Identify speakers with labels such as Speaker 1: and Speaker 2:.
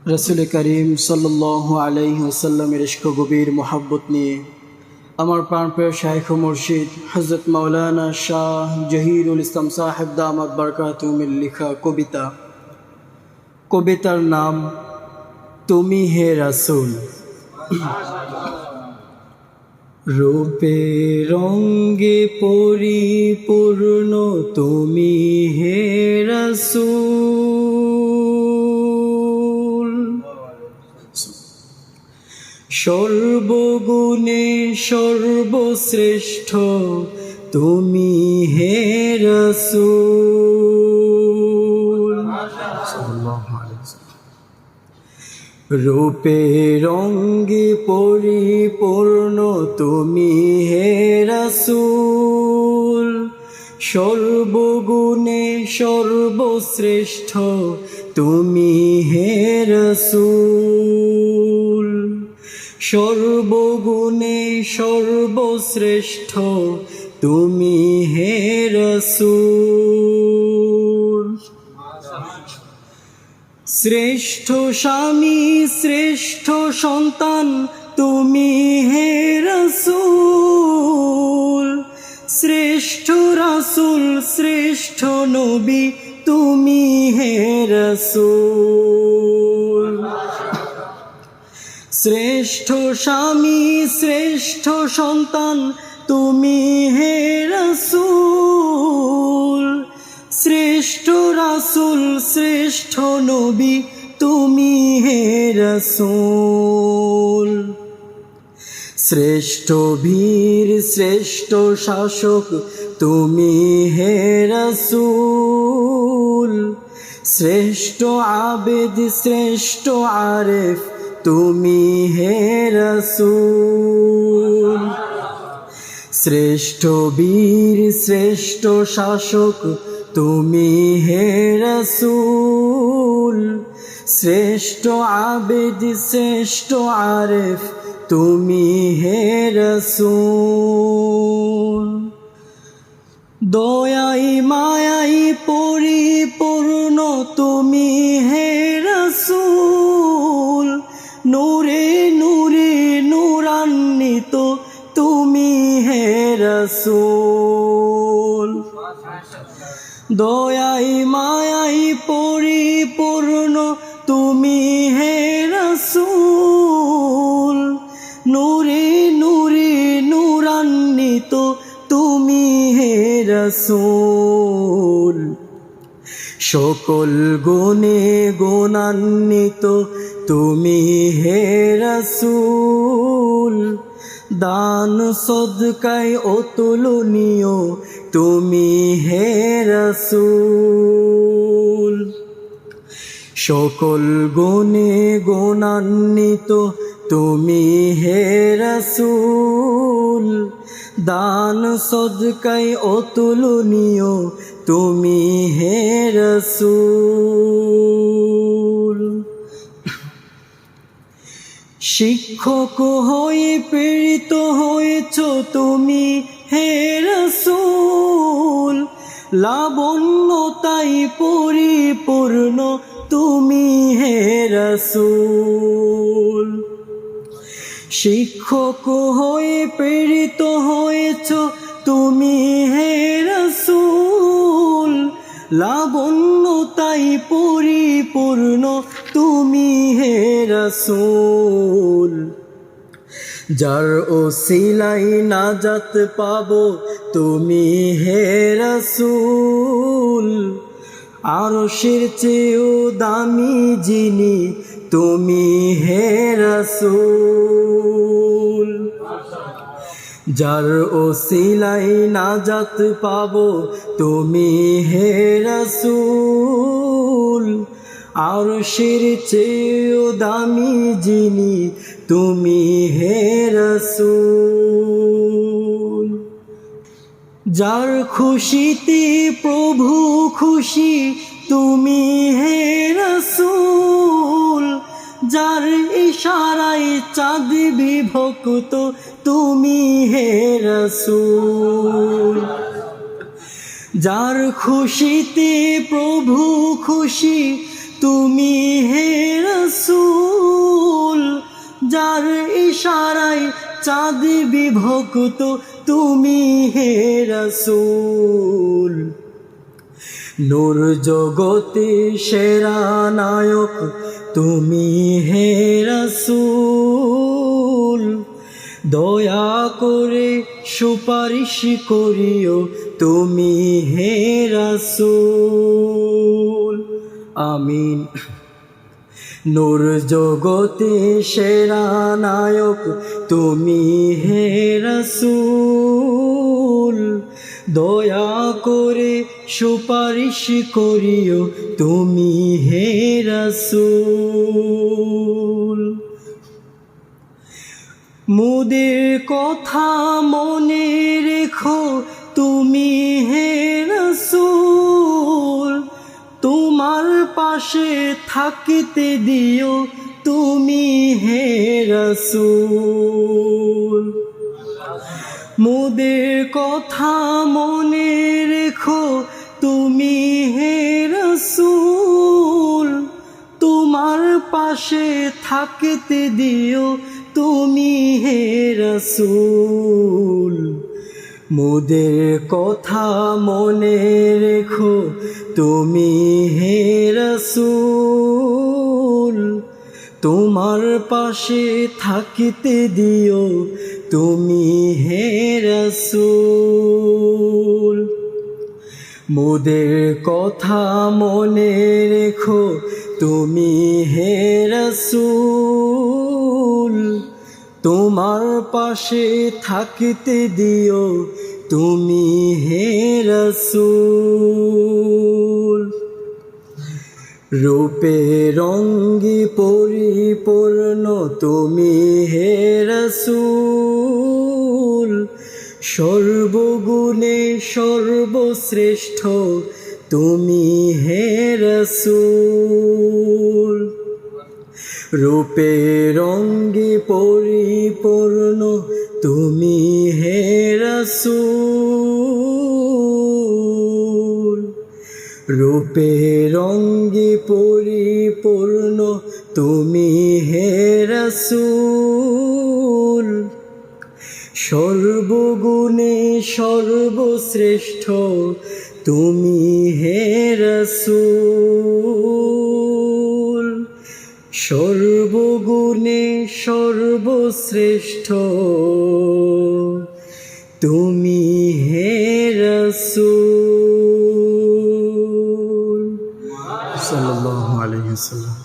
Speaker 1: रसूल करीम सल्लल्लाहु अलैहि वसल्लमेर इश्क गभीर मोहब्बत निये आमार प्राणप्रिय शाइख व मुर्शिद हज़रत मौलाना शाह जहीरुल इस्लाम साहेब दामत बरकातुहुमेर लिखा कविता। कवितार नाम तुमी हे रसूल। रूपे रंगे परिपूर्ण तुमी हे रसूल। सर्वगुणे सर्वश्रेष्ठ तुमी हे रसूल। रूपे रंगे परिपूर्ण तुमी हे रसूल। सर्वगुणे सर्वश्रेष्ठ तुमी हे रसूल। सर्वगुणे सर्वश्रेष्ठ तुमी हे रसूल। श्रेष्ठ स्वामी श्रेष्ठ सन्तान तुमी हे रसूल। श्रेष्ठ रसूल श्रेष्ठ नबी तुमी हे रसूल। श्रेष्ठ स्वामी श्रेष्ठ सन्तान तुमी हे रसूल। श्रेष्ठ रसूल श्रेष्ठ नबी तुमी हे रसूल। श्रेष्ठ वीर श्रेष्ठ शासक तुमी हे रसूल। श्रेष्ठ आबिद श्रेष्ठ आरिफ तुमी हे रसूल। श्रेष्ठ वीर श्रेष्ठ शासक तुमी हे रसूल। श्रेष्ठ आबिद श्रेष्ठ आरिफ तुमी हे रसूल। दयाई मायाई परिपूर्ण तुमी हे रसूल। नूरे नूरे नूरान्वित तुमी हे रसूल। दयाई मायाई परिपूर्ण तुमी हे रसूल। नूरे नूरे नूरान्वित तुमी हे रसूल। सकल गुणे गुणान्वित तुमी हे रसूल। दान सदकाय अतुलनीय तुमी हे रसूल। सकल गुणे गुणान्वित तुमी हे रसूल। दान सदकाय अतुलनीय तुमी हे रसूल। शिक्षक हये प्रेरित हयेछ तुमी हे रसूल। लावण्यताय परिपूर्ण तुमी हे रसूल। शिक्षक हये प्रेरित हयेछ तुमी हे रसूल। लावण्यताय परिपूर्ण तुमी हे रसूल। जार ओसिलाई नाजात पाबो तुमी हे रसूल। आरशेर चेয়েও दामी जिनी तुमी हे रसूल। जार ओसिलाई नाजात पाबो तुमी हे रसूल। आरशेर चेয়েও दामी जिनी तुमी हे रसूल। जार खुशीते प्रभु खुशी तुमी हे रसूल। जार इशाराय चाँद विभक्त तुमी हे रसूल। जार खुशीते प्रभु खुशी তুমি হে রাসূল, যার ইশারায় চাঁদ বিভক্ত তুমি হে রাসূল। নূর জগতে সেরা নায়ক তুমি হে রাসূল, দয়া করে সুপারিশ করিও তুমি হে রাসূল। আমিন। নূর জগতে সেরা নায়ক তুমি হে রাসূল, দয়া করে সুপারিশ করিও তুমি হে রাসূল। মোদের কথা মনে রেখো তুমি হে রাসূল, তোমার পাশে থাকতে দিও তুমি হে রাসূল। মোদের কথা মনে রেখো তুমি হে রাসূল, তোমার পাশে থাকতে দিও তুমি হে রাসূল। মোদের কথা মনে রেখো তুমি হে রাসূল, তোমার পাশে থাকতে দিও তুমি হে রাসূল। মোদের কথা মনে রেখো তুমি হে রাসূল, তোমার পাশে থাকতে দিও তুমি হে রাসূল। রূপে রঙ্গে পরিপূর্ণ তুমি হে রাসূল, সর্বগুণে সর্বশ্রেষ্ঠ তুমি হে রাসূল। রূপে রঙ্গে পরিপূর্ণ তুমি হে রাসূল, রূপে রঙ্গে পরিপূর্ণ তুমি হে রাসূল, সর্বগুণে সর্বশ্রেষ্ঠ তুমি হে রাসূল, সর্বগুণে সর্বশ্রেষ্ঠ তুমি হে রাসূল। সাল্লাল্লাহু আলাইহি ওয়াসাল্লাম।